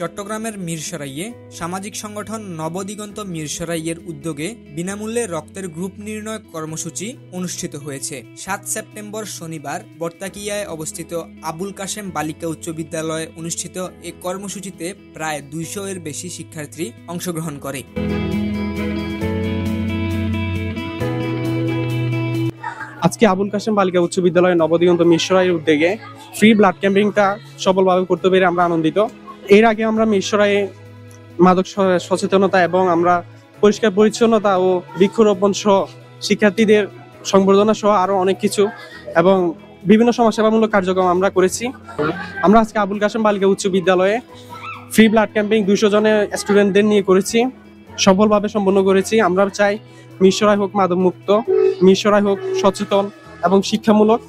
চট্টগ্রামের মিরসরাইয়ে সামাজিক সংগঠন নবদিগন্ত মিরসরাইয়ের উদ্যোগে বিনামূল্যে রক্তের গ্রুপ নির্ণয় কর্মসূচি অনুষ্ঠিত হয়েছে। ৭ সেপ্টেম্বর শনিবার বর্তাকিয়ায় অবস্থিত আবুল কাশেম বালিকা উচ্চ বিদ্যালয়ে অনুষ্ঠিত এ কর্মসূচিতে প্রায় ২০০ এর বেশি শিক্ষার্থী অংশগ্রহণ করে। আজকে আবুল কাশেম বালিকা উচ্চ বিদ্যালয়ে নবদিগন্ত মিরসরাইয়ের উদ্যোগে ফ্রি ব্লাড ক্যাম্পিংটা সফলভাবে করতে পেরে আমরা আনন্দিত। এর আগে আমরা মিরসরাইয়ে মাদক সচেতনতা এবং আমরা পরিষ্কার পরিচ্ছন্নতা ও বৃক্ষরোপণ সহ শিক্ষার্থীদের সংবর্ধনা সহ আরো অনেক কিছু এবং বিভিন্ন সমাজসেবামূলক কার্যক্রম আমরা করেছি। আমরা আজকে আবুল কাশেম বালিকা উচ্চ বিদ্যালয়ে ফ্রি ব্লাড ক্যাম্পিং 200 জনের স্টুডেন্টদের নিয়ে করেছি, সফলভাবে সম্পন্ন করেছি। আমরা চাই মিরসরাই হোক মাদক মুক্ত, মিরসরাই হোক সচেতন এবং শিক্ষামূলক।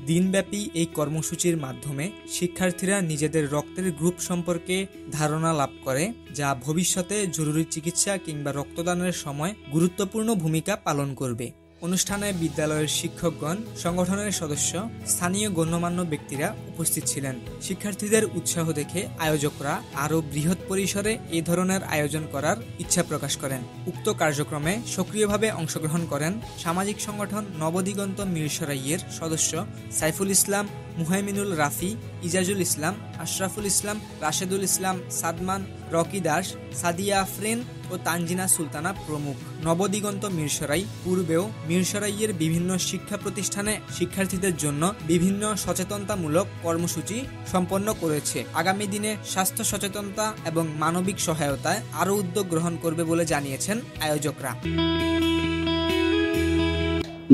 দিনব্যাপী এই কর্মসূচির মাধ্যমে শিক্ষার্থীরা নিজেদের রক্তের গ্রুপ সম্পর্কে ধারণা লাভ করে, যা ভবিষ্যতে জরুরি চিকিৎসা কিংবা রক্তদানের সময় গুরুত্বপূর্ণ ভূমিকা পালন করবে। অনুষ্ঠানে বিদ্যালয়ের শিক্ষকগণ, সংগঠনের সদস্য, স্থানীয় গণ্যমান্য ব্যক্তিরা উপস্থিত ছিলেন। শিক্ষার্থীদের উৎসাহ দেখে আয়োজকরা আরও বৃহৎ পরিসরে এই ধরনের আয়োজন করার ইচ্ছা প্রকাশ করেন। উক্ত কার্যক্রমে সক্রিয়ভাবে অংশগ্রহণ করেন সামাজিক সংগঠন নবদিগন্ত মিরসরাইয়ের সদস্য সাইফুল ইসলাম, মুহাইমিনুল রাফি, ইজাজুল ইসলাম, আশরাফুল ইসলাম, রাশেদুল ইসলাম, সাদমান, রকি দাস, সাদিয়া আফরিন ও তানজিনা সুলতানা প্রমুখ। নবদিগন্ত মিরসরাই পূর্বেও মিরসরাইয়ের বিভিন্ন শিক্ষা প্রতিষ্ঠানে শিক্ষার্থীদের জন্য বিভিন্ন সচেতনতামূলক কর্মসূচি সম্পন্ন করেছে। আগামী দিনে স্বাস্থ্য সচেতনতা এবং মানবিক সহায়তায় আরও উদ্যোগ গ্রহণ করবে বলে জানিয়েছেন আয়োজকরা।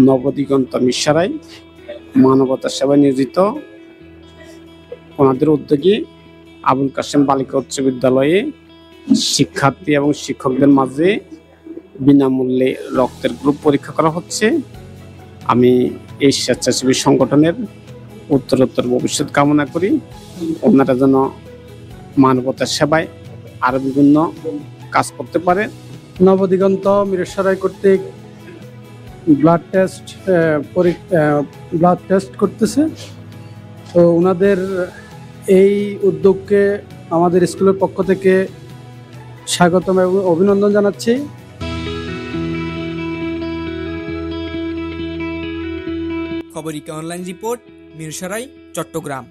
নবদিগন্ত মিরসরাই মানবতার সেবায় নিয়োজিত, ওনাদের উদ্যোগে আবুল কাশেম বালিকা উচ্চ বিদ্যালয়ে শিক্ষার্থী এবং শিক্ষকদের মাঝে বিনামূল্যে রক্তের গ্রুপ পরীক্ষা করা হচ্ছে। আমি এই স্বেচ্ছাসেবী সংগঠনের উত্তরোত্তর ভবিষ্যৎ কামনা করি। ওনারা যেন মানবতার সেবায় আরো বিভিন্ন কাজ করতে পারে। নবদিগন্ত মিরসরাই কর্তৃক ব্লাড টেস্ট করতেছে, তো ওনাদের এই উদ্যোগকে আমাদের স্কুলের পক্ষ থেকে স্বাগতম এবং অভিনন্দন জানাচ্ছি। খবরিকা অনলাইন রিপোর্ট, মিরসরাই, চট্টগ্রাম।